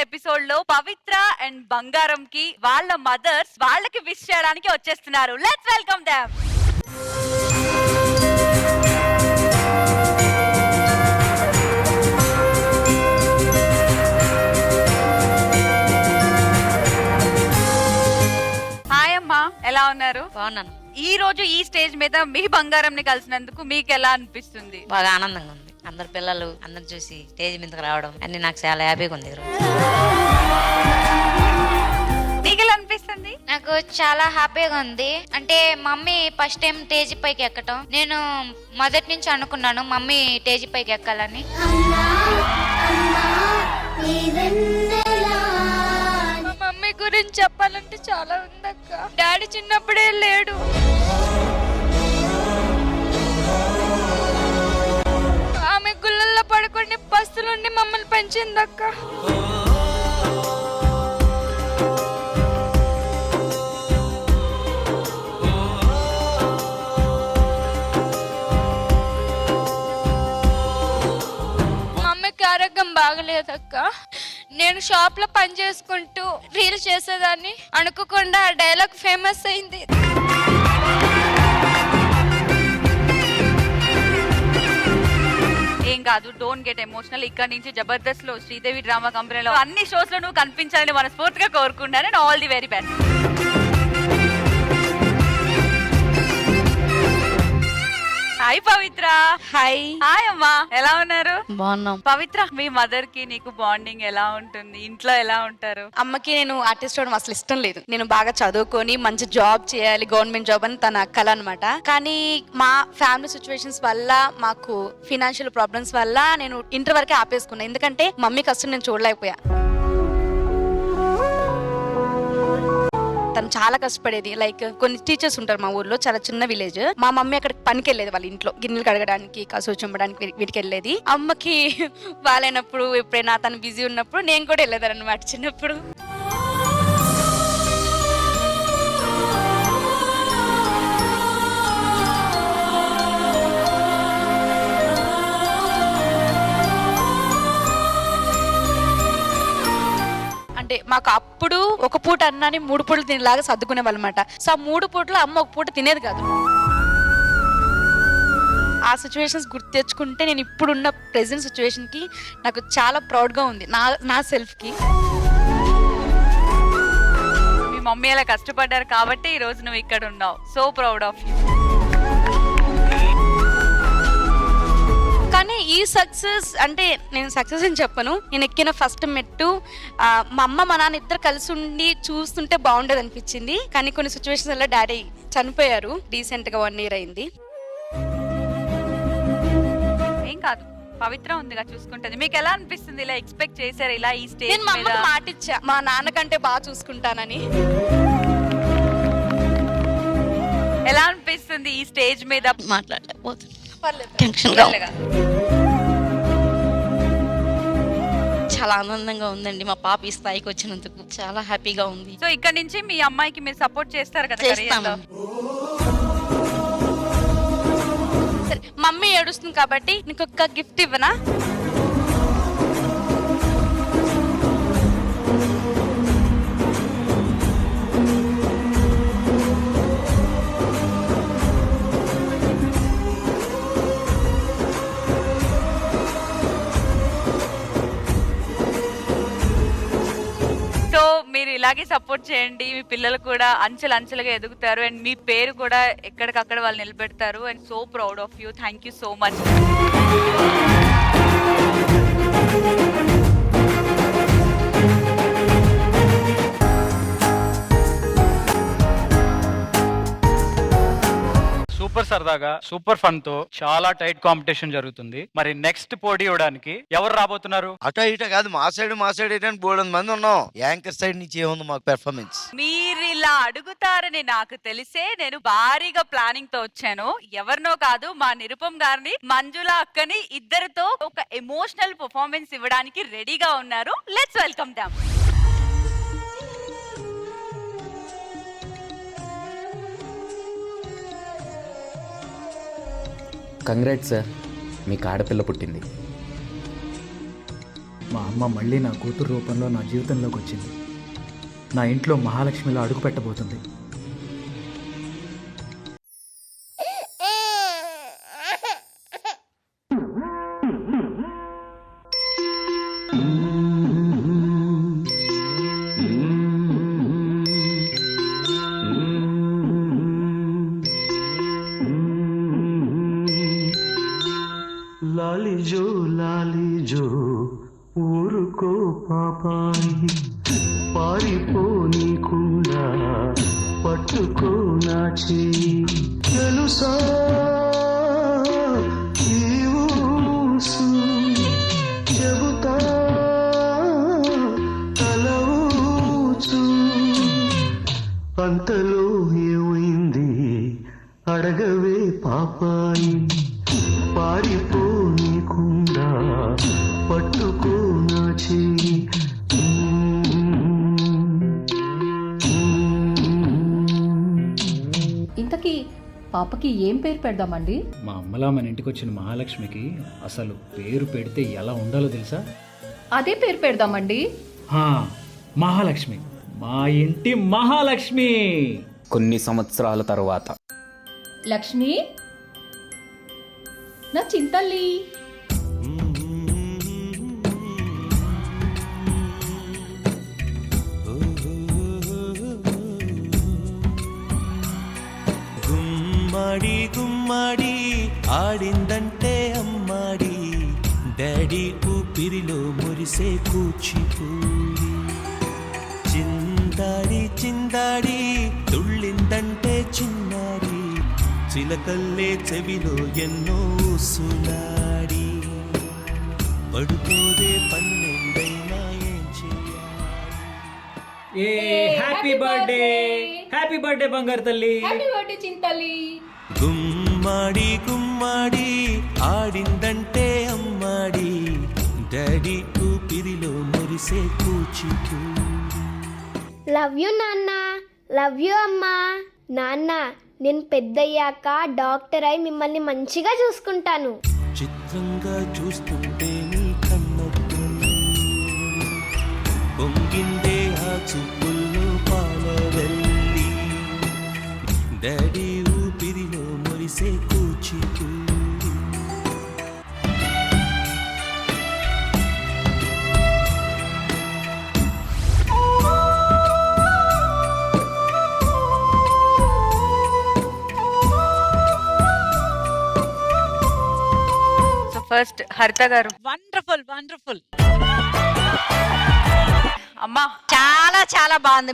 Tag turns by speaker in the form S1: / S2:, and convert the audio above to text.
S1: Episode లో పవిత్ర and బంగారం కి వాళ్ళ మదర్స్ వాళ్ళకి విష్ చేయడానికి వచ్చేస్తున్నారు. Let's welcome them. హాయ్ అమ్మా, ఎలా ఉన్నారు?
S2: బాగున్నాను.
S1: ఈ రోజు ఈ స్టేజ్ మీద మీ బంగారం ని కలిసినందుకు మీకు ఎలా అనిపిస్తుంది?
S2: బాగా ఆనందంగా ఉంది. అందరు పిల్లలు అందరు చూసి స్టేజ్ మీదకి రావడం అన్ని నాకు చాలా హ్యాపీగా ఉంది.
S1: మీకు ఎలా అనిపిస్తుంది?
S3: నాకు చాలా హ్యాపీగా ఉంది. అంటే మమ్మీ ఫస్ట్ టైం స్టేజ్ పైకి ఎక్కటం, నేను మొదటి నుంచి అనుకున్నాను మమ్మీ స్టేజ్ పైకి ఎక్కాలని. మమ్మీ గురించి చెప్పాలంటే చాలా ఉందక్క. డాడీ చిన్నప్పుడే లేడు. ఆమె గుళ్ళల్లో పడుకొని బస్సులుండి మమ్మల్ని పెంచిందక్క. ఆరోగ్యం బాగలేదక్క. నేను షాప్ లో పని చేసుకుంటూ రీల్ చేసేదాన్ని. అనుకోకుండా ఆ డైలాగ్ ఫేమస్ అయింది.
S1: ఏం కాదు, డోంట్ గెట్ ఎమోషనల్. ఇక్కడ నుంచి జబర్దస్త్ లో, శ్రీదేవి డ్రామా కంపెనీలో, అన్ని షోస్ లో నువ్వు కనిపించాలని మనస్ఫూర్తిగా కోరుకుంటాను. And all the very best. Hi Pavitra.
S2: Hi.
S1: Hi అమ్మా, ఎలా ఉన్నారు?
S2: బాగున్నాం.
S1: పవిత్ర, మీ మదర్ కి నీకు బాండింగ్ ఎలా ఉంటుంది? ఇంట్లో ఎలా ఉంటారు?
S4: అమ్మకి నేను ఆర్టిస్ట్ అవడం అసలు ఇష్టం లేదు. నేను బాగా చదువుకొని మంచి జాబ్ చేయాలి, గవర్నమెంట్ జాబ్ అని తన కల అనమాట. కానీ మా ఫ్యామిలీ సిచ్యువేషన్స్ వల్ల, మాకు ఫినాన్షియల్ ప్రాబ్లమ్స్ వల్ల నేను ఇంటర్ వరకే ఆపేసుకున్నా. ఎందుకంటే మమ్మీ కష్టం నేను చూడలేకపోయా. తను చాలా కష్టపడేది. లైక్ కొన్ని టీచర్స్ ఉంటారు మా ఊర్లో, చాలా చిన్న విలేజ్. మా మమ్మీ అక్కడ పనికి వెళ్ళేది, వాళ్ళ ఇంట్లో గిన్నెలు కడగడానికి, కసువు చెంపడానికి వీటికి వెళ్ళేది. అమ్మకి బాగాలేనప్పుడు, ఎప్పుడైనా తను బిజీ ఉన్నప్పుడు నేను కూడా వెళ్ళేదాన్ని అనమాట చిన్నప్పుడు. అంటే మాకు అప్పుడు ఒక పూట అన్నాని 3 పూటలు తినేలాగా సర్దుకునే వాళ్ళమాట. సో ఆ 3 పూటలు అమ్మ ఒక పూట తినేది కాదు. ఆ సిచ్యువేషన్స్ గుర్తు తెచ్చుకుంటే నేను ఇప్పుడున్న ప్రెసెంట్ సిచ్యువేషన్ కి నాకు చాలా ప్రౌడ్గా ఉంది నా సెల్ఫ్ కి.
S1: మీ మమ్మీ అలా కష్టపడ్డారు కాబట్టి ఈ రోజు నువ్వు ఇక్కడ ఉన్నావు. So proud of you.
S4: కానీ ఈ సక్సెస్ అంటే నేను సక్సెస్ అని చెప్పను. నేను ఎక్కిన ఫస్ట్ మెట్టు మా అమ్మ మా నాన్న ఇద్దరు కలిసి ఉండి చూస్తుంటే బాగుండేది అనిపించింది. కానీ కొన్ని సిచ్యువేషన్స్ వల్ల డాడీ చనిపోయారు. రీసెంట్ గా 1 year అయింది.
S1: ఏం కాదు, పవిత్ర ఉందిగా చూసుకుంటది. మీకు ఎలా అనిపిస్తుంది? ఇలా ఎక్స్పెక్ట్ చేశారు ఇలా ఈ స్టేజ్?
S4: నేను మా అమ్మకి మాట ఇచ్చా, మా నాన్నకంటే బాగా చూసుకుంటానని.
S1: ఎలా అనిపిస్తుంది ఈ స్టేజ్ మీద?
S2: మాట్లాడలేకపోతుంది. చాలా ఆనందంగా ఉందండి. మా పాప ఈ స్థాయికి వచ్చినందుకు చాలా హ్యాపీగా ఉంది.
S1: సో ఇక్కడ నుంచి మీ అమ్మాయికి మీరు సపోర్ట్ చేస్తారు కదా?
S2: చేస్తాము.
S4: సరే, మమ్మీ ఏడుస్తుంది కాబట్టి నీకు ఒక గిఫ్ట్ ఇవ్వనా?
S1: మీరు ఇలాగే సపోర్ట్ చేయండి. మీ పిల్లలు కూడా అంచెలుగా ఎదుగుతారు అండ్ మీ పేరు కూడా ఎక్కడికక్కడ వాళ్ళు నిలబెడతారు. And so proud of you. Thank you so much.
S5: Super సరదాగా, సూపర్ ఫన్ తో చాలా టైట్ కాంపిటీషన్ జరుగుతుంది. మరి నెక్స్ట్ పోటీ ఇవ్వడానికి ఎవరు రాబోతున్నారు?
S6: అటో ఇటో కాదు, మా సైడ్ ఏంటంటే 300 మంది ఉన్నాం. యాంకర్ సైడ్ నుంచి ఏముంది మాకు పెర్ఫార్మెన్స్?
S1: మీరు ఇలా అడుగుతారని నాకు తెలిసే నేను భారీగా ప్లానింగ్ తో వచ్చాను. ఎవరినో కాదు, మా నిరుపం గారిని, మంజుల అక్కని ఇద్దరితో ఒక ఎమోషనల్ పర్ఫార్మెన్స్ ఇవ్వడానికి రెడీగా ఉన్నారు. Let's welcome them.
S7: Congrats sir, మీకు ఆడపిల్ల పుట్టింది.
S8: మా అమ్మ మళ్ళీ నా కూతురు రూపంలో నా జీవితంలోకి వచ్చింది. నా ఇంట్లో మహాలక్ష్మిలో అడుగు పెట్టబోతుంది.
S9: లాలిజో లాలిజో ఊరుకో పాపాయి, పారిపోనీకుండా పట్టుకో నా చేయి. తెలుసా ఈ ఊసు, చెబుతా తల ఊచు. అంతలో ఏమైంది అడగవే పాపాయి, పారిపోనీకుండా పట్టుకో నా చెయ్యి.
S10: ఇంతకీ పాపకి ఏం పేరు పెడదామండి?
S8: మా అమ్మలా మన ఇంటికి వచ్చిన మహాలక్ష్మికి అసలు పేరు పెడితే ఎలా ఉండాలో తెలుసా?
S10: అదే పేరు పెడదామండి.
S8: హా, మహాలక్ష్మి, మా ఇంటి మహాలక్ష్మి.
S7: కొన్ని సంవత్సరాల తర్వాత
S10: లక్ష్మి, నా చింతల్లి.
S9: గుమ్మడి గుమ్మడి ఆడిందంటే అమ్మాడి, డాడీ ఊపిరిలో మురిసే కూచిపూడి. చిందాడి చిందాడి తుళ్ళిందంటే చిన్నారి, చిలకల్లే చెవిలో ఎన్నో సునాడి. పడుకోదే పన్నెండైనా ఏం చేయాలి?
S8: హ్యాపీ బర్త్డే, హ్యాపీ బర్త్డే బంగారు తల్లి.
S10: హ్యాపీ బర్త్డే చింతల్లి.
S9: గుమ్మాడి గుమ్మాడి ఆడిందంటే అమ్మాడి, డాడీ ఊపిరిలో మురిసే కూచిపూడి.
S11: లవ్ యూ నాన్న, లవ్ యూ అమ్మా. నాన్న, నేను పెద్దయ్యాక డాక్టర్ అయి మిమ్మల్ని మంచిగా చూసుకుంటాను.
S9: చిత్రంగా చూస్తుంటే నీ కన్నట్టు పొంగిందే ఆ చూపుల్లో పాలవెల్లి, డాడీ ఊపిరిలో మురిసే కూచిపూడి.
S1: ఫస్ట్ హరిత గారు.
S2: Wonderful wonderful.
S1: అమ్మా
S2: చాలా చాలా బాగుంది.